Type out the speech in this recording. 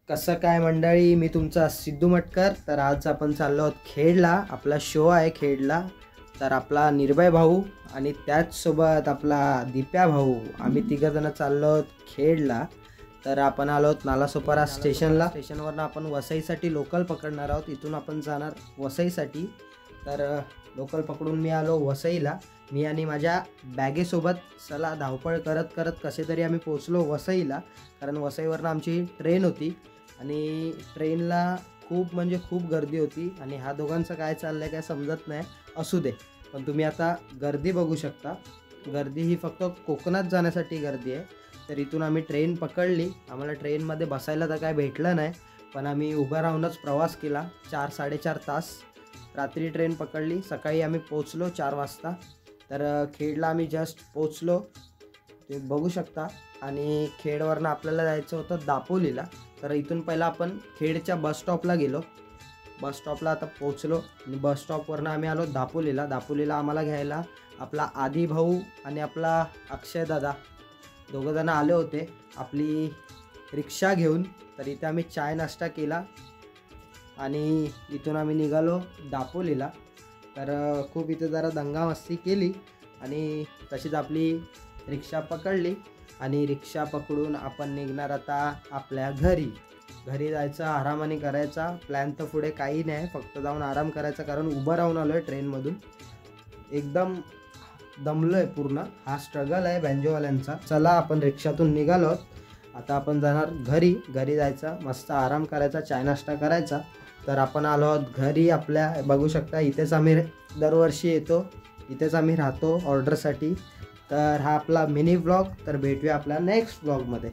कसं काय मंडळी, मी तुमचा सिद्धू मटकर. तर आज आपण चाललो आहोत खेडला. आपला शो आहे खेडला. तर आपला निर्भय भाऊ आणि त्याचसोबत आपला दिप्या भाऊ, आम्ही तिघंजणं चाललो आहोत खेडला. तर आपण आलो आहोत नालासोपारा स्टेशनला. स्टेशनवरनं आपण वसईसाठी लोकल पकडणार आहोत. इथून आपण जाणार वसईसाठी. तर लोकल पकडून मी आलो वसईला. मी आणि माझ्या बॅगेसोबत चला धावपळ करत करत कसे तरी आम्ही पोचलो वसईला. कारण वसईवरनं आमची ट्रेन होती आणि ट्रेनला खूप म्हणजे खूप गर्दी होती. आणि ह्या दोघांचं काय चाललं आहे काय समजत नाही. असू दे, पण तुम्ही आता गर्दी बघू शकता. गर्दी ही फक्त कोकणात जाण्यासाठी गर्दी आहे. तर इथून आम्ही ट्रेन पकडली. आम्हाला ट्रेनमध्ये बसायला तर काय भेटलं नाही, पण आम्ही उभं राहूनच प्रवास केला 4-4.5 तास. रात्री ट्रेन पकडली, सकाळी आम्ही पोचलो 4 वाजता. तर खेडला आम्ही जस्ट पोचलो, ते बघू शकता. आणि खेडवरनं आपल्याला जायचं होतं दापोलीला. तर इथून पहिला आपण खेडच्या बसस्टॉपला गेलो. बसस्टॉपला आता पोचलो आणि बसस्टॉपवरनं आम्ही आलो दापोलीला. दापोलीला आम्हाला घ्यायला आपला आदी भाऊ आणि आपला अक्षय दादा दोघंजणं आले होते आपली रिक्षा घेऊन. तर इथे आम्ही चाय नाश्ता केला आणि इथून आम्ही निघालो दापोलीला. तर खूप इथे जरा दंगामस्ती केली आणि तशीच आपली रिक्षा पकडली आणि रिक्षा पकडून आपण निघणार आता आपल्या घरी. घरी जायचं, आरामाने करायचा. प्लॅन तर पुढे काही नाही, फक्त जाऊन आराम करायचा. कारण उभं राहून आलो आहे ट्रेनमधून, एकदम दमलो आहे पूर्ण. हा स्ट्रगल आहे बँजोवाल्यांचा. चला आपण रिक्षातून निघालो आहोत. आता आपण जाणार घरी. घरी जायचं, मस्त आराम करायचा, चाय नाश्ता करायचा. तर आपण आलो आहोत घरी आपल्या. बघू शकता इथेच आम्ही दरवर्षी येतो, इथेच आम्ही राहतो ऑर्डरसाठी. तर हा आपला मिनी व्लॉग. तर भेटूया आपल्या नेक्स्ट व्लॉगमध्ये.